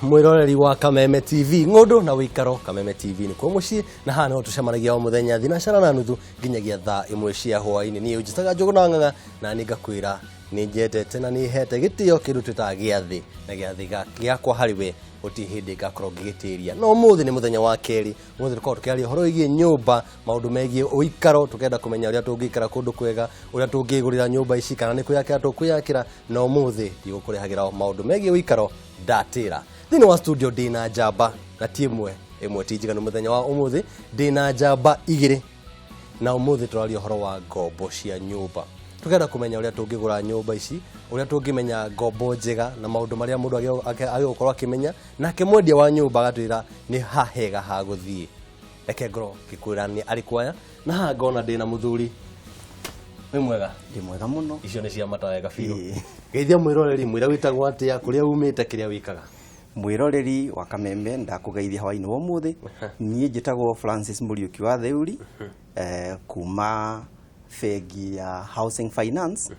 mwiroreri wa Kameme TV Ngundu na uikaro Kameme TV ni kwa muci na hana tucemanagia o muthenya thinacara na nuthu nginyagia thaa imwe cia hwaini ni ujitaga Njuguna Ng'ang'a na ningakwira ni njete na ni hete gitio kindu tutagiathi na giathi giakwa hariwe uti hindi gakorwo ngigitiria no muthi ni muthenya wa keri muthi tukao tukiaria horo igie nyumba maundu megie uikaro tukenda kumenya uria tungikara kundu kwega uria tungigurira nyumba ici kana ni kuyakira tukuyakira no muthi tigukurihagira maundu megie uikaro ndatira thini wa studio dina njamba na timwe imwe tijiganu muthenya wa umuthi dina njamba igiri na umuthi turario horo wa ngombo cia nyumba tukenda kumenya uria tungigura nyumba ici uria tungimenya ngombo njega na maundu maria mundu agiokorwo akimenya nake mwendia wa nyumba agatwira ni hahega ha guthie eke ngoro kikwira ni arikwaya na ha ngona ndina muthuri we mwega ndi mwega muno icio ni cia matawega biu geithia mwiroreri mwira witagwo atia kuria umite kiria wikaga mwiroreri wa Kameme ndakugeithia hwaini wa muthi nie njitagwo Francis Muriuki wa Theuri kuma fegi ya housing finance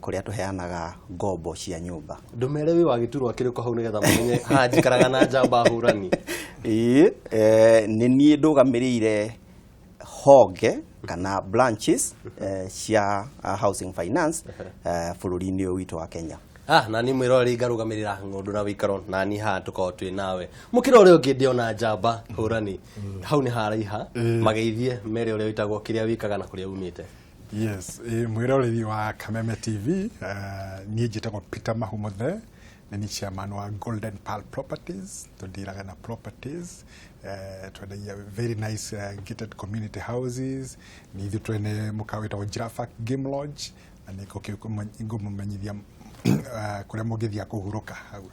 kuria tuheanaga ngombo cia nyumba ndumere wi wa giturwa kiriko hau nigetha mumenye ha njikaraga na njamba hurani ni nie ndugamirire honge kana branches cia housing finance bururi-ini witu wa Kenya na ni mwiroreri ngarugamirira Ngundu na uikaro na ni ha tukao twi nawe mukiro uri ungi ndiona njamba hurani hau ni haraiha mageithie mere uri witagwo kiria wikaga na kuria umite. Yes, mwiroreri wa Kameme TV ni njitagwo Peter Mahumuthe ni chairman wa Golden Pearl Properties tudiraga na properties twendagia very nice gated community houses ni ithu twene mukawita wa Giraffe Game Lodge na niko ngumumenyithia kuria mugithia kuhuruka hau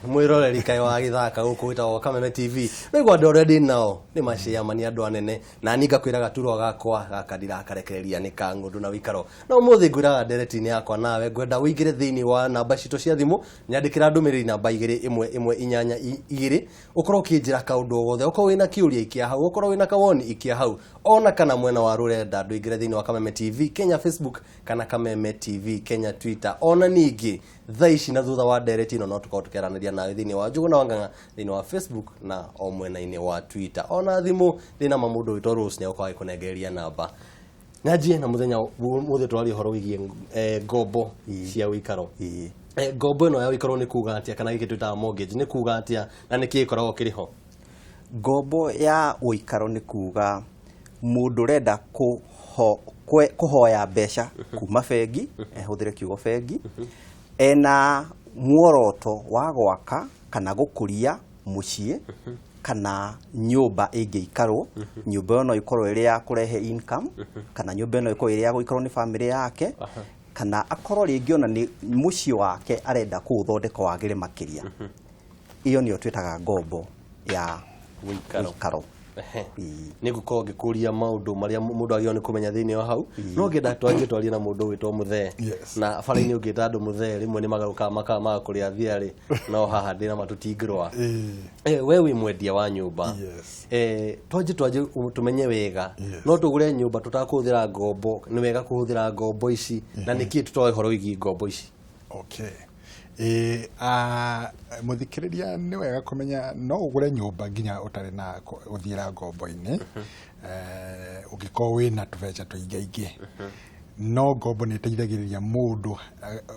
mwiroreri kai wa githaka guku witagwo Kameme TV nigwa ndo already nao ni maciamani andu anene na ninga kwiraga turwa gakwa gakadira akarekereria ni ka Ngundu na uikaro no muthi ngwiraga nderetini yakwa nawe gwenda uigire thini wa namba cito cia thimu nyandikira ndumiriri namba 2182 ukorwo kinjira kaundu gothe ukorwo wina kiuria ikia hau ukorwo wina kawoni ikia hau ona kana mwena wa rurenda nduigire thini wa Kameme TV Kenya Facebook kana Kameme TV Kenya Twitter ona ningi thaici na thutha wa ndereti no tukao tukeranaria nawe thini wa Njuguna Ng'ang'a thini wa Facebook na o mwena-ini wa Twitter ona thimu thina mamundu wito Rose ne ukawa ikunengeria namba najie na muthenya muthi twari horo wigie ngombo cia uikaro ngombo ino ya uikaro ni kuga atia kana giki twita mortgage ni kuga atia na niki ikoragwo kiriho ngombo ya uikaro ni kuga mundu renda kuhoya mbeca kuma bengi huthire kiugo bengi ena muoroto wa gwaka kana gukuria mucie kana nyumba ingiikarwo nyumba no ikorwo iri ya kurehe income kana nyumba no ikorwo iri ya guikarwo ni family yake kana akorwo ringi ona ni mucie wake arenda kuthondeka wagire makiria iyo niyo twitaga ngombo ya uikaro ni gukorwo ngikuria maundu maria mundu agio ni kumenya thini wa hau no ngenda twangie twarie na mundu witwo Muthe na baraini ungita andu Muthe rimwe ni magaruka makama kuria thiari no haha ndina matutingirwa we wi mwendia wa nyumba twangie tumenye wega no tugure nyumba tutakuthira ngombo ni wega kuhuthira ngombo ici na niki tutoe horo wigi ngombo ici muthikiriria ni wega kumenya no ugure nyumba nginya utari na uthira ngombo-ini ugiko wina tubeca tuingaingi no ngombo ni teithagiriria mundu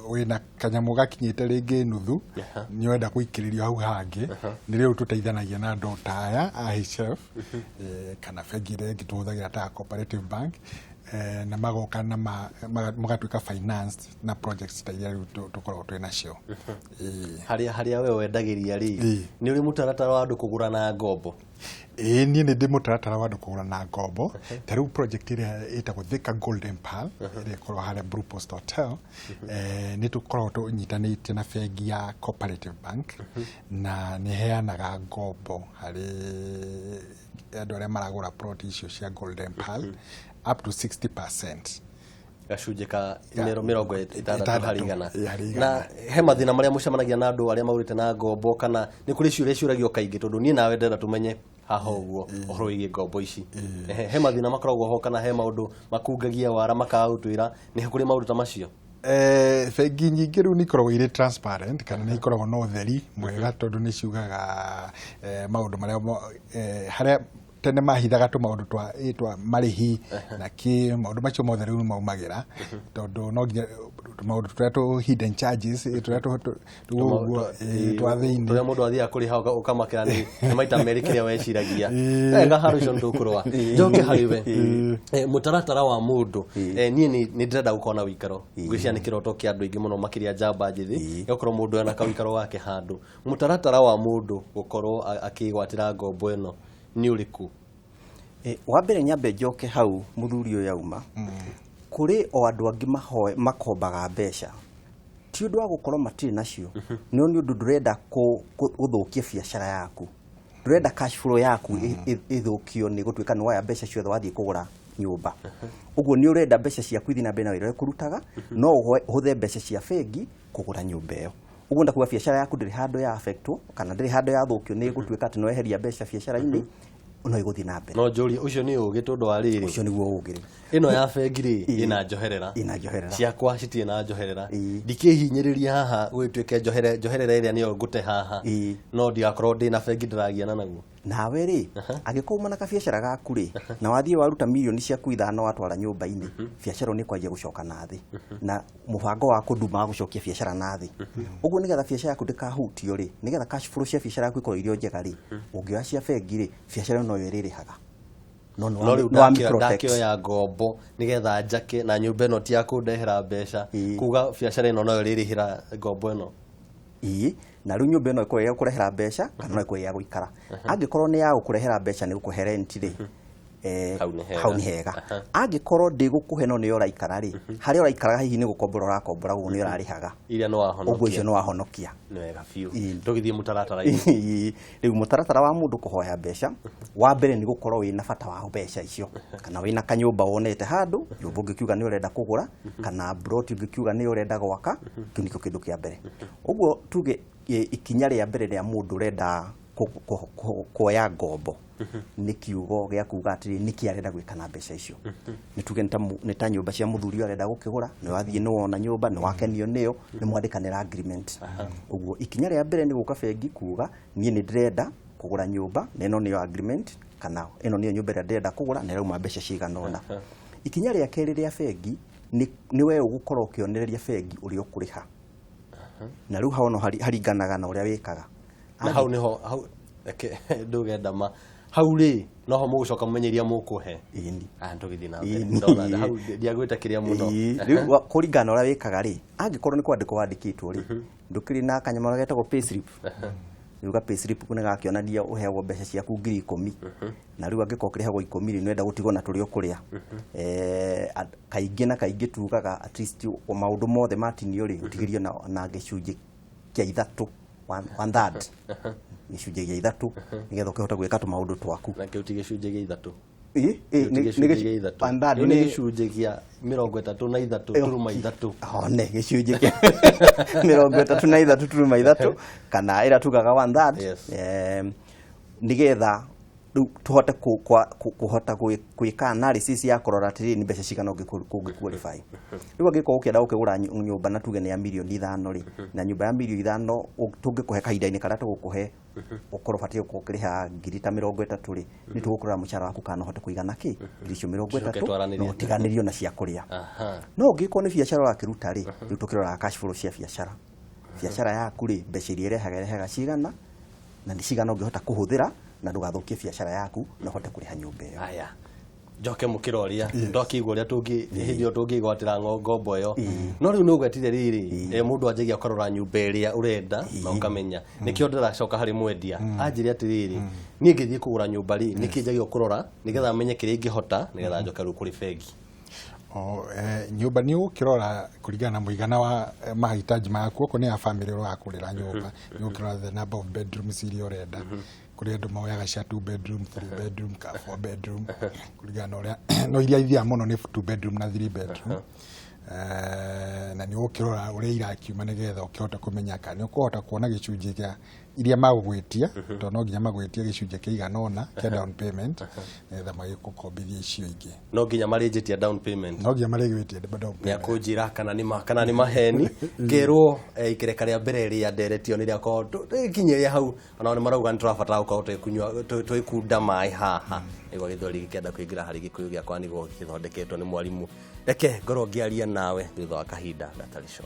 wina kanyamu gakinyite ringi nuthu ni wenda guikiririo hau hangi ni riu tuteithanagia na andu taya IHF kana bengi ringi tuhuthagira ta cooperative bank na magoka na magatuika finance na projects tayari tukorwo twina cio haria we wendagiria ri ni uri mutaratara wa andu kugura na ngombo ni ndi mutaratara wa andu kugura na ngombo taru project ira itagwo Thika Golden Pearl ira korwo hale Blue Post Hotel ni tukorwo tunyitanite na bengi ya Cooperative Bank na ni heanaga ngombo hari andu aria maragura plot icio cia Golden Pearl up to 60%. Gacunje ka mirongo itandatu harigana na he mathina maria mucemanagia na andu aria magurite na ngombo kana ni kuri ciuria ciuragio kaingi tondu ni nawe ndenda tumenye haha uguo ohoro igi ngombo ici he mathina makoragwo ho kana he maundu makungagia wara makagutwira ni kuri maundu ta macio bengi nyingĩ rĩu nĩ ikoragwo irĩ transparent kana nĩ ikoragwo na ũtheri mwega tondũ nĩ ciugaga maũndũ marĩa harĩa tene mahithaga tũmaũndũ twa marĩhi na kĩ maũndũ macio mothe rĩu nĩ maumagĩra tondũ no nginya maũndũ tũrĩa hidden charges tũrĩa twa thĩinĩ tũrĩa mũndũ athiaga kũrĩha ũkamakĩra nĩ maita merĩ kĩrĩa weciragia wega harũ icio nĩtũkũrũa njoke harĩ we mũtaratara wa mũndũ niĩ nĩ ndĩrenda gũkorwo na ũikaro ngwĩciria nĩ kĩroto kĩa andũ aingĩ mũno makĩria njamba njĩthĩ gũkorwo mũndũ ena kaũikaro gake handũ mũtaratara wa mũndũ gũkorwo akĩgwatĩra ngombo ĩno nĩ ũrĩkũ? Wa mbere nyambe njoke hau mũthuri ũyũ yauma kũrĩ o andũ angĩ makombaga mbeca ti ũndũ wa gũkorwo matirĩ nacio nĩ ũndũ ndũrenda gũthũkia biacara yaku ndũrenda cash flow yaku ĩthũkio nĩ gũtuĩka nĩ waya mbeca ciothe wathiĩ kũgũra nyũmba ũguo nĩ ũrenda mbeca ciaku ithiĩ na mbere na wĩra kũrutaga no ũhũthĩre mbeca cia bengi kũgũra nyũmba ĩyo ũguo ndakuga biacara yaku ndĩrĩ handũ ya affectwo kana ndĩrĩ handũ ya thũkio nĩ gũtuĩka atĩ no eheria mbeca biacara-inĩ no igũthiĩ na mbere no njũrie ũcio nĩ ũgĩ tondũ wa rĩrĩ ũcio nĩguo ũgĩ ĩno ya bengi rĩ ĩna njoherera ciakwa citirĩ na njoherera ndikĩhinyĩrĩria haha gwĩtuĩke njoherera ĩrĩa nĩyo ngũte haha no ndigakorwo ndĩ na bengi ndĩragiana naguo nawe rĩ angĩkorwo uma na kabiacara gaku rĩ na wathiĩ waruta mirioni ciaku 5 watwara nyũmba-inĩ biacara nĩ kwanjia gũcoka na thĩ na mũbango wa kũnduma gũcokia biacara na thĩ ũguo nĩgetha biacara yaku ndĩkahutio rĩ nĩgetha cash flow cia biacara yaku ikorwo irio njega rĩ ũngĩoya cia bengi rĩ biacara no yo ĩrĩrĩhaga no rĩu ndakĩoya ngombo nĩgetha njake na nyũmba ĩno ti ya kũndehera mbeca kuga biacara ĩno no yo ĩrĩrĩhĩra ngombo ĩno na rĩu nyũmba ĩno ĩkorwo ya gũkũrehera mbeca kana no ĩkorwo ya gũikara angĩkorwo nĩ ya gũkũrehera mbeca nĩ gũkũhe rent rĩ hau nĩ hega angĩkorwo ndĩgũkũhe no nĩ ũraikara rĩ harĩa ũraikaraga hihi nĩ gũkombora ũrakombora ũguo nĩ ũrarĩhaga ũguo icio nĩ wahonokia nĩ wega biũ tũgĩthiĩ mũtaratara-inĩ rĩu mũtaratara wa mũndũ kũhoya mbeca wa mbere nĩ gũkorwo wĩna bata wa mbeca icio kana wĩna kanyũmba wonete handũ nyũmba ũngĩkiuga nĩ ũrenda kũgũra kana broti ũngĩkiuga nĩ ũrenda gwaka kĩu nĩkĩo kĩndũ kĩa mbere ũguo tuge ikinya rĩa mbere rĩa mũndũ ũrenda kuoya ngombo nĩ kiugo gĩa kuga atĩ nĩkĩ arenda gwĩka na mbeca icio nĩ tuge nĩ ta nyũmba cia mũthuri arenda gũkĩgũra nĩ wathiĩ nĩ wona nyũmba nĩ wakenio nĩyo nĩ mwandĩkanĩra agreement ũguo ikinya rĩa mbere nĩ gũka bengi kuga niĩ nĩ ndĩrenda kũgũra nyũmba na ĩno nĩyo agreement kana ĩno nĩyo nyũmba ĩrĩa ndĩrenda kũgũra na ĩrauma mbeca cigana ũna ikinya rĩa kerĩ rĩa bengi nĩ we ũgũkorwo ũkĩonereria bengi ũrĩa ũkũrĩha na rĩu hau no haringanaga na ũrĩa wĩkaga na hau nĩho ndũgenda ma hau rĩ no ho mũgũcoka mũmenyeria mũkũhe tũgĩthiĩ na mbere ndona hau ndiagwĩte kĩrĩa mũno rĩu kũringana ũrĩa wĩkaga rĩ angĩkorwo nĩ kwandĩkwo wandĩkĩtwo rĩ ndũkĩrĩ na kanyamũ getagwo payslip rĩu payslip nĩ gakĩonania ũheagwo mbeca ciaku 10,000 na rĩu angĩkorwo kĩrĩhagwo 10,000 nĩ wenda gũtigwo na tũrĩa ũkũrĩa kaingĩ na kaingĩ tugaga at least maũndũ mothe matinio rĩ ũtigĩrio na gĩcunjĩ kĩa 3 1/3 gĩcunjĩ gĩa 3 nĩgetha ũkĩhota gwĩka tũmaũndũ twaku na kĩu ti gĩcunjĩ gĩa 3 nĩ gĩcunjĩ gĩa 33 turuma 3 nĩ gĩcunjĩ kĩa 33 turuma 3 kana ĩrĩa tugaga 1/3 nĩgetha tũhote kũhota gwĩka analysis ya kũrora atĩrĩ nĩ mbeca cigana ũngĩqualify rĩu angĩkorwo ũkĩenda gũkĩgũra nyũmba na tuge nĩ ya mirioni 5 rĩ na nyũmba ya mirioni 5 tũngĩkũhe kahinda-inĩ karĩa tũgũkũhe ũkorwo batiĩ gũkĩrĩha 30,000 rĩ nĩ tũgũkũrora mũcara waku kana ũhote kũigana kĩ 30,000 no ũtiganĩrio na cia kũrĩa no ũngĩkorwo nĩ biacara ũrakĩruta rĩ rĩu tũkĩroraga cash flow cia biacara yaku rĩ mbeca iria ĩrehaga cigana na nĩ cigana ũngĩhota kũhũthĩra na ndũgathũkie biacara yaku na ũhote kũrĩha nyũmba ĩyo aya njoke mũkĩroria ndokĩigua ũrĩa hĩndĩ ĩyo tũngĩgwatĩra ngombo ĩyo no rĩu nĩ ũgwetire rĩrĩ mũndũ anjagia kũrora nyũmba ĩrĩa ũrenda na ũkamenya nĩkĩo ndĩracoka harĩ mwendia anjĩre atĩrĩrĩ niĩ ngĩthiĩ kũgũra nyũmba rĩ nĩkĩ njagio kũrora nĩgetha menye kĩrĩa ingĩhota nĩgetha njoke rĩu kũrĩ bengi nyũmba nĩ ũkĩrora kũringana na mũigana wa mahitaji maku okorwo nĩ ya family ũrakũrĩra nyũmba nĩ ũkĩrora the number of bedrooms iria ũrenda kũrĩ andũ moyaga cia 2 bedroom 3 bedroom ka 4 bedroom kũringana ũrĩa no iria ithiaga mũno nĩ 2 bedroom na 3 bedroom na nĩ ũkĩrora ũrĩa irakiuma nĩgetha ũkĩhota kũmenya kana nĩ ũkũhota kuona gĩcunjĩ kĩa iria magũgwĩtia tondũ no nginya magwĩtie gĩcunjĩ kĩigana ũna kĩa down payment nĩgetha magĩgũkombithia icio ingĩ. No nginya marĩnjĩtia down payment. No nginya marĩgwĩtie down payment. Nĩ akũnjĩra kana nĩ maheni ngĩrwo ikereka rĩa mbere rĩa nderetio nĩ rĩakorwo tũkinyĩria hau ona nĩ marauga nĩ tũrabatara gũkorwo twĩkunda maĩ haha nĩguo gĩthweri gĩkĩenda kũingĩra harĩ gĩkũyũ gĩakwa nĩguo gĩthondeketwo nĩ mwarimũ. Reke ngorwo ngĩaria nawe thutha wa kahinda gatarĩ co.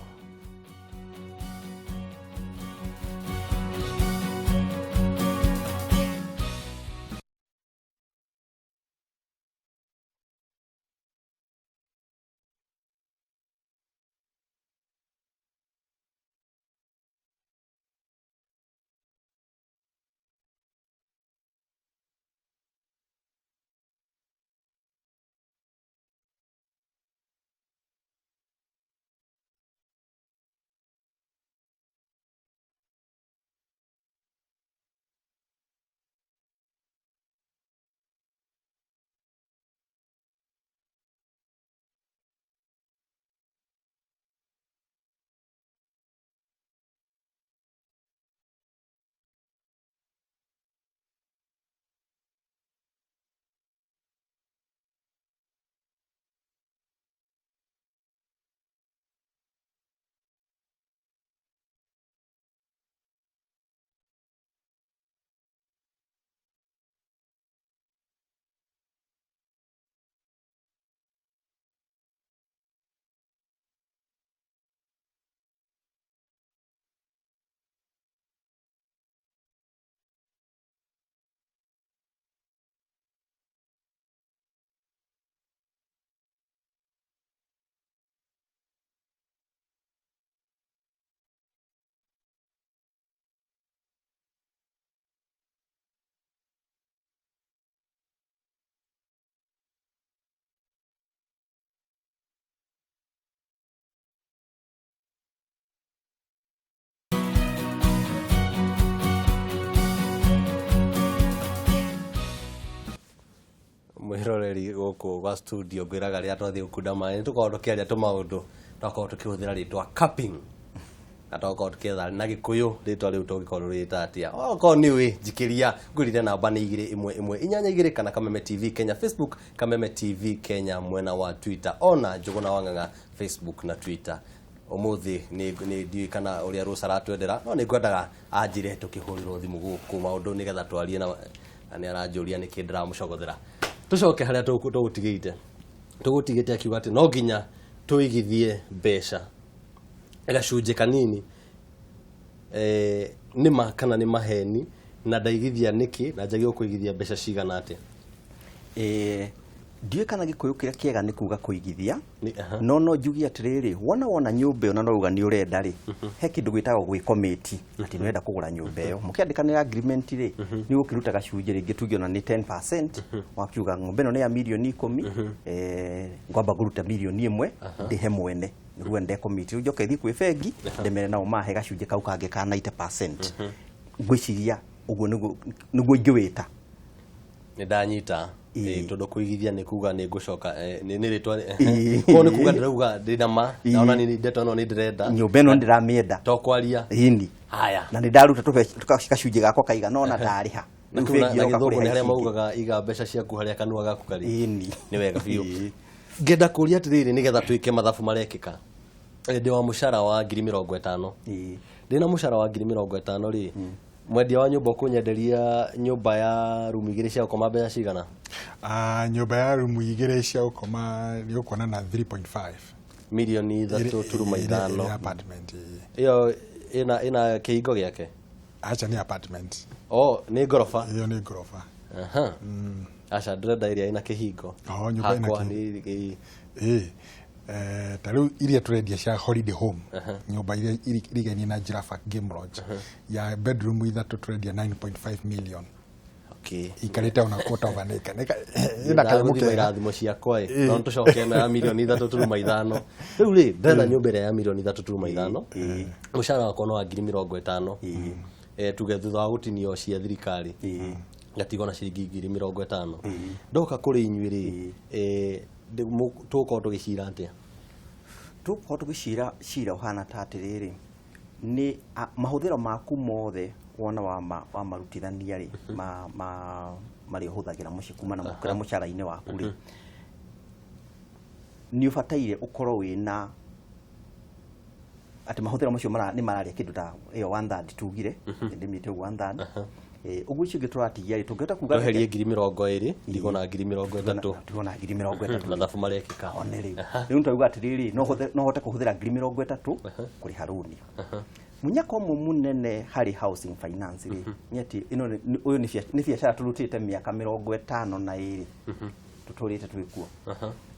Mwiroreri gũkũ gwa studio ngwĩraga rĩrĩa twathiĩ gũkunda maĩ nĩ tũkorwo tũkĩaria tũmaũndũ twakorwo tũkĩhũthĩra rĩtwa cupping na twakorwo tũkĩetha na gĩkũyũ rĩtwa rĩu tũngĩkorwo rĩta atĩa. Okorwo nĩũĩ njikĩria ngwĩrire namba nĩ 211 kana Kameme TV Kenya Facebook, Kameme TV Kenya mwena wa Twitter, ona Njũgũna wa Ng'ang'a Facebook na Twitter. Ũmũthĩ nĩ ndiũĩ kana ũrĩa Rũca aratwendera no nĩ ngwendaga anjĩre tũkĩhũrĩrwo thimũ gũkũ maũndũ nĩgetha twarie na nĩ aranjũria nĩkĩ ndĩramũcogothera. Tucoke harĩa tũgũtigĩte akiuga atĩ no nginya tũigithie mbeca gacunjĩ kanini nĩma kana nĩ maheni na ndaigithia nĩkĩ na njagĩrĩirwo kũigithia mbeca cigana atĩa. Ndiũĩ kana gĩkũyũ kĩrĩa kĩega nĩ kuga kũigithia no njugi atĩrĩrĩ wona nyũmba ĩyo na no uga nĩ ũrenda rĩ he kĩndũ gwĩtagwo gwĩkomĩti atĩ nĩ ũrenda kũgũra nyũmba ĩyo mũkĩandĩkanĩra agreement rĩ nĩ ũkĩruta gacunjĩ rĩngĩ tuge ona nĩ 10% wakiuga ng'ombe ĩno nĩ ya mirioni 10 ngwamba kũruta mirioni 1 ndĩhe mwene nĩguo ndekomĩti rĩu njoke thiĩ kwĩ bengi ndemere nao mahe gacunjĩ kau kangĩ ka 90%. Ngwĩciria ũguo nĩguo ingĩwĩta. Nĩ ndanyita tondũ kũigithia nĩ kuga nĩ ngũcoka nĩ rĩtwa nĩ kuga ndĩrauga ndĩna ma na ona nĩ ndeto no nĩ ndĩrenda nyũmba ĩno ndĩramĩenda to kwaria hini haya na nĩ ndaruta gacunjĩ gakwa kaigana ona ndarĩha na gĩthũngũ nĩ harĩa maugaga iga mbeca ciaku harĩa kanua gaku karĩ nĩ wega biũ. Ngenda kũria atĩrĩrĩ nĩgetha twĩke mathabu marekĩka ndĩ wa mũcara wa 50,000 ndĩna mũcara wa 50,000 rĩ mwendia wa nyũmba ũkũnyenderia nyũmba ya rumu 2 cia gũkoma mbeca cigana? Nyũmba ya rumu 2 cia gũkoma nĩ ũkuona na 3.5 mirioni 3.5 apartment. Iyo ina kĩhingo gĩake? Acha ni apartment. Nĩ ngorofa? Iyo nĩ ngorofa. Acha ndĩrenda ĩrĩa ina kĩhingo. Nyũmba ina kĩhingo. Tarĩu iria tũrendia cia holiday home nyũmba iria irigania na Giraffe Game Lodge ya bedroom 3 tũrendia 9.5 million. Ikarĩte ona quarter of an acre ina kanyamũ kega irathimo ciakwa no tũcoke na mirioni 3.5 rĩu rĩ ndĩrenda nyũmba ĩrĩa ya mirioni 3.5 mũcara wakwa no wa 50,000 tuge thutha wa gũtinio cia thirikari ngatigwo na ciringi 50,000 ndoka kũrĩ inyuĩ rĩ tũgũkorwo tũgĩcira atĩa? tuko tugicira uhana ta atiriri ni mahuthiro maku mothe wona wa marutithania ri mari huthagira muci kuma na mukira mucara-ini waku ri ni ubataire ukorwo wina ati mahuthiro macio ni mararia kindu ta iyo 1/3 tugire ndimite 1/3 uguo icio ngitwatigia ri tungeta kuga herie 20,20 ndigona 20,30 ndigona 20,30 na thafu marekika one riu ntauga atiriri no hote kuhuthira 20,30 kuri haruni munyako munene hari housing finance ri nyeti ino uyu ni biashara turutite miaka 52 tuturite twikuo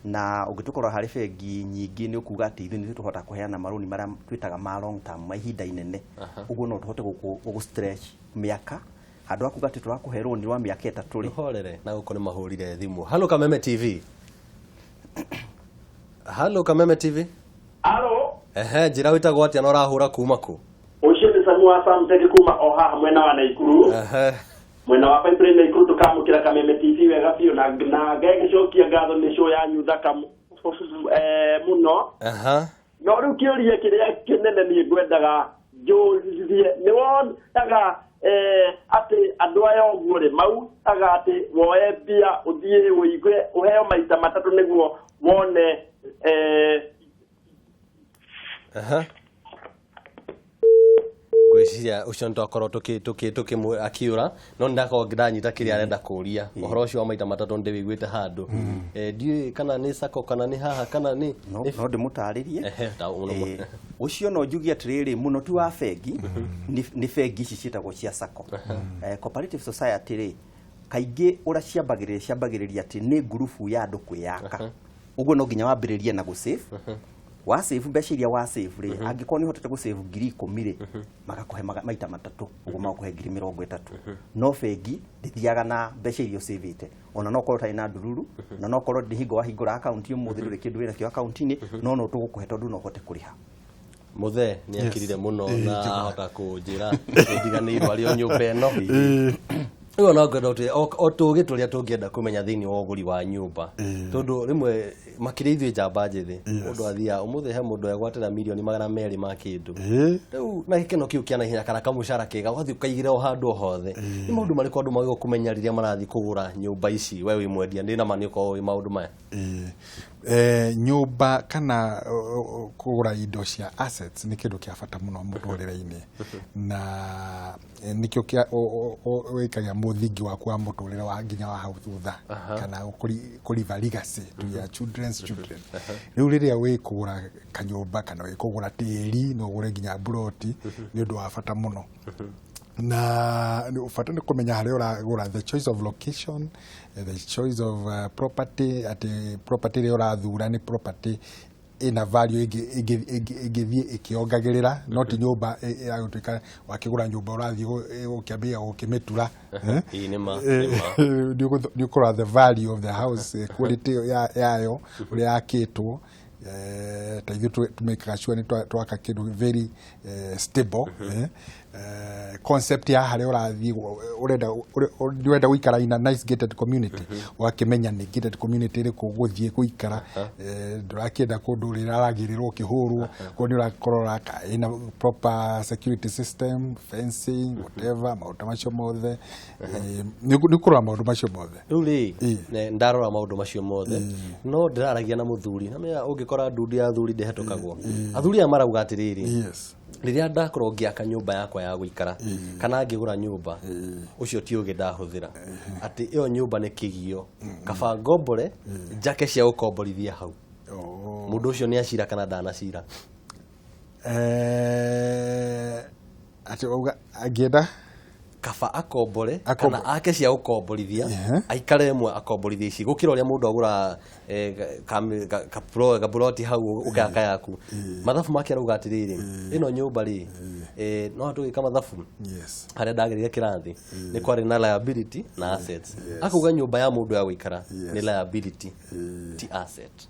na ugitukorwa hari bengi nyingi ni ukuga ati ithu ni tuhota kuheana maruni maria twitaga ma long term mahinda inene uguo no tuhote gugu stretch miaka handu akuga ati turakuhe runi rwa miaka 3 ri horere na uko ni mahurire thimu. Halo Kameme TV. Halo Kameme TV. Halo. Njira witagwo atia na urahura kuma ku? Ushindi Samuel Samtegi kuma oha mwena wa Naikuru. Mwena wa Pipeline Naikuru tukamukira Kameme TV wega biu na ngege cokia ngatho ni show yanyu thaka muno. No riu kiuria kiria kinene ni ngwendaga njurie ni wonaga ati andu aya oguo ri mau aga ati woe bia uthie uigwe uheo maita matatu niguo wone gwiciria ucio ntokorwo tuki akiura no ndako ndanyita kiria arenda kuria uhoro ucio wa maita matatu ndi wiguite handu ndiu kana ni sako kana ni haha kana ni no ndimutaririe ucio no njugi atiriri muno tu wa bengi ni bengi ici cietagwo cia sako cooperative society ri kaingi ura ciambagiriria ati ni grupu ya andu kwiyaka uguo no nginya wambiririe na gusave wa save mbeca iria wa save ri angikorwo ni hotete gusave 10,000 ri magakuhe maita matatu uguo makuhe 30,000 no bengi ndithiaga na mbeca iria savete ona no korwo tari na ndururu na no korwo ndihingo wahingura account umuthi nduri kindu wira kio account-ini no tugukuhe tondu no hote kuriha muthe ni akirire muno na hota kunjira ndiganirwo ari o nyumba eno iyo no ngendo o tugi turia tungienda kumenya thini wa uguri wa nyumba tondu rimwe makire ithu njamba njithi mundu athia umuthe he mundu egwatira milioni 200 ma kindu riu na gikeno kiu kiana hinya kana kamushara kega wathi ukaigire o handu hothe ni maundu mariko andu magigo kumenya riria marathi kugura nyumba ici we wi mwendia ndina mani uko wi maundu maya nyumba kana kugura indo cia assets ni kindu kia bata muno muturire-ini na nikio kia wikagia muthingi waku wa muturire wa nginya wa hau thutha kana kuriva legacy to your children's children riu riria wi kugura kanyumba kana wi kugura tiri no ugure nginya broti ni undu wa bata muno na ufata ni kumenya hari uragura the choice of location the choice of property at property ri urathura ni property ina value igithie ikiongagirira not nyumba yagutuika wakigura nyumba urathi ukiambia ukimetura ni ukora the value of the house quality yayo uri yakitwo ta ithu tumekaga sure ni twaka kindu very stable concept ya hari urathi urenda guikara in a nice gated community wakimenya ni gated community ri kuguthie guikara ndurakienda kundu riragirirwo kihurwo ko ni urakorora ina proper security system fencing whatever maundu macio mothe ni kurora maundu macio mothe uri ndarora maundu macio mothe no ndiraragia na muthuri na me ungikora ndundi ya thuri ndehetũkagwo athuri amarauga atiriri riria ndakorwo ngiaka nyumba yakwa ya guikara kana ngigura nyumba ucio ti ugi ndahuthira ati iyo nyumba ni kigio kaba ngombore njake cia ukomborithia hau mundu ucio ni acira kana ndanacira ati agienda kaba akombore kana ake cia ukomborithia aikare imwe akomborithia ici gukira uria mundu agura kaploti hau ukaka yaku mathafu make arauga atiriri ino nyumba ri no atugika mathafu haria ndagirire kirathi ni kwari na liability na assets akuga nyumba ya mundu ya guikara ni liability ti asset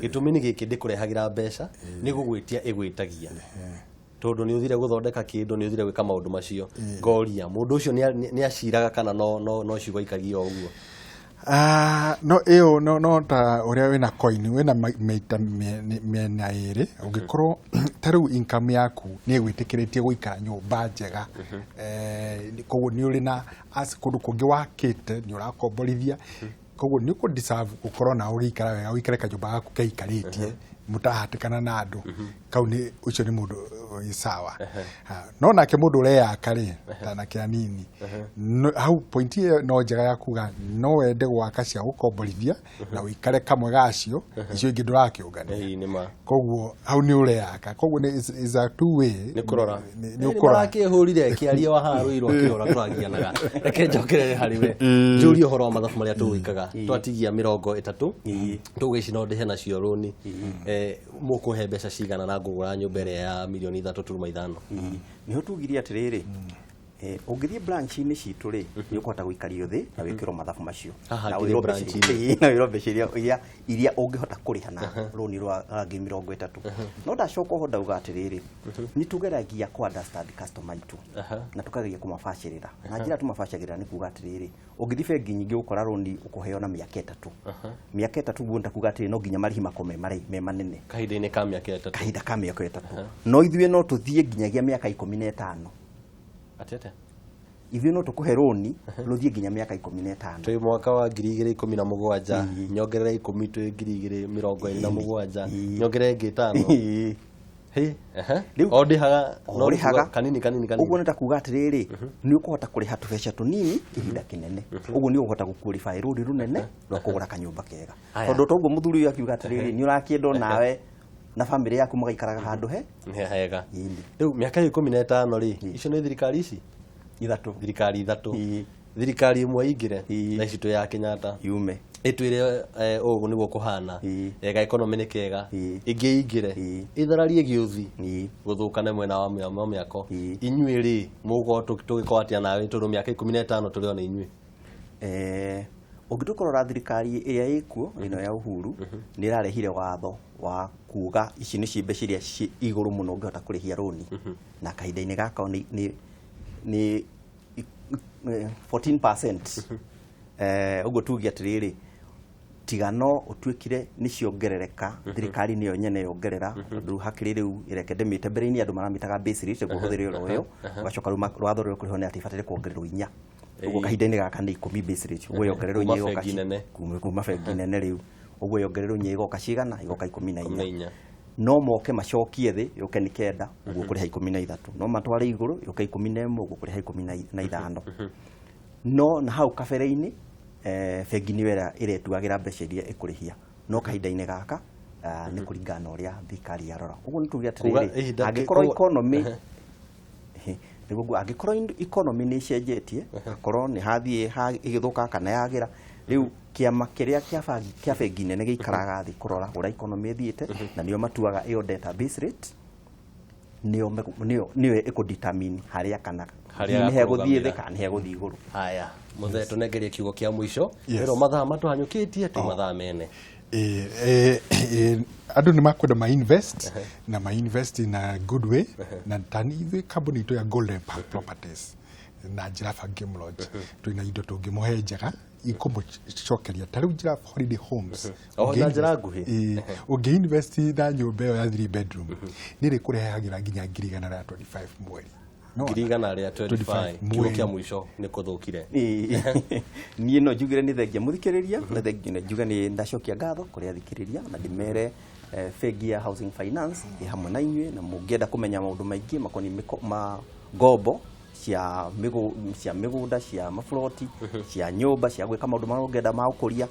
gitumi ni giki ndikurehagira mbeca ni gugwitia igwitagia tondu ni uthire guthondeka kindu ni uthire gwika maundu macio ngoria mundu ucio ni aciraga kana no ciugo ikagio uguo no ta uria wina coin wina meita mena iri ungikorwo taru income yaku ni gwitikiretie guikara nyumba njega koguo ni uri na as kundu kungi wakite ni urakomborithia koguo ni ku deserve gukorwo na urikara wega uikare kanyumba gaku kaikaritie mutahatikana na andu kau ni ucio ni mundu isawa no nake mundu ureyaka ri tana kia nini hau point no njega ya kuga no wende gwaka cia gukomborithia na uikare kamwe gacio icio ingi ndurakiungania koguo hau ni ureyaka koguo ni is a two way ni kurora ni ukora akihurire kiaria wa haru irwa kihora turagianaga reke njokerere hariwe njuri uhoro wa mathafu maria tuwikaga twatigia 30 tugicina ndehe nacio runi mukuhe mbeca cigana na ngugura nyumba ya milioni 3.5 ni ho tugiria atiriri ungithie branch ini citu ri ni ukota guikario thi na wikiro mathafu macio na wirombe iria ungihota kuriha na runi rwa rangi 30 no ndacoka ho ndauga atiriri ni tugeragia ku understand customer itu na tukageria kumafacirira na njira tumafacagirira ni kuga atiriri ungithie bengi nyingi ukora runi ukuheo na miaka 3 guonda kuga atiriri no nginya marihi makome me manene kahinda-ini ka miaka 3 kahinda ka miaka 3 no ithue no tuthie nginyagia miaka 15 atete ithue no tukuhe roni ruthie nginya miaka 15 twi mwaka wa 2017 nyongerera 10 twi 2027 nyongerera 5 odihaga kanini uguo nita kuga atiriri ni ukuhota kuriha tubeca tunini ihinda kinene uguo ni ukuhota guqualify ruri runene rwa kugura kanyumba kega tondu toguo muthuri uyu akiuga atiriri ni urakiendo nawe na family yaku magaikaraga handu hega riu miaka 15 ri icio ni thirikari ici thirikari ithatu thirikari imwe ingire na ici tu ya Kenyatta yume itwire ugu niguo kuhana ega economy ni kega ingi ingire ithararie giuthi guthukane mwena wa miako inyui ri mugo tugikwatia nawe tondu miaka 15 tulio ni inyui ungitukorora thirikari iria ikuo ino ya Uhuru ni irarehire watho wa kuga ici ni ciimbe ciria iguru muno ngihota kurihia roni na kahinda-ini gaka ni 14% uguo tugi atiriri tigano utwikire ni ciongerereka thirikari niyo nyene yongerera ndu hakiri riu ireke ndemite mbere-ini andu maramitaga base rate guhuthirira uyo ugacoka riu rwatho ruri kuriho ni atifatire kuongererwo 4 uguo kahinda-ini gaka ni 10 base rate uguo yongererwo nyigo kuma bengi nene riu uguo yongererwo nyigo kacigana igoka 14 no moke macokie thi yuke ni kenda uguo kuriha 13 no matware iguru yuke 11 uguo kuriha 15 no na hau kabere-ini bengi ni wera iretuagira mbeca iria ikurihia no kahinda-ini gaka ni kuringana uria thirikari yarora uguo ni tugia atiriri angikorwo economy niguo angikorwo economy ni cenjetie akorwo ni hathie igithuka kana yagira riu kiama kiria kia bengi nene giikaraga thi kurora ura economy ithiite na nio matuaga iyo database rate nio ikudetermine haria kana ni heguthie thi kana heguthie iguru haya muthe tunengerie kiugo kia mwisho ero mathaa matuhanyukitie tu mathaa mene andu ni makwenda ma invest na ma invest in a good way na tani ithui company to ya Golden Park Properties na Giraffe Game Lodge twina indo tungimuhe njega ikumucokeria tariu Giraffe Holiday Homes na njira nguhi ungi invest na nyumba ya 3 bedroom nire kurehagira nginya 25 mweri ngirigana ria 25 kiugo kia mwisho ni kuthukire nie no njugire ni thengia muthikiriria na thengia njuga ni ndacokia ngatho kuria thikiriria na ndimere bengi ya housing finance hamwe na inywe na mungienda kumenya maundu maingi makoni ngombo cia migunda cia mafloti cia nyumba cia gwika maundu maria ungienda ma ukuria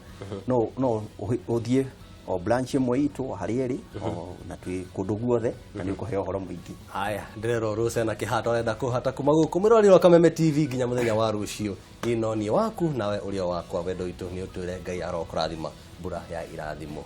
no uthie o branch imwe itu harieri na twi kundu guothe na ni ukuheo horo mwingi haya ndirero ruse na kihato renda kuhata kumaguku miroriro Kameme TV ginya muthenya wa rucio ino ni waku nawe urio wakwa wendo itu ni utwire Ngai arokurathima mbura ya irathimo.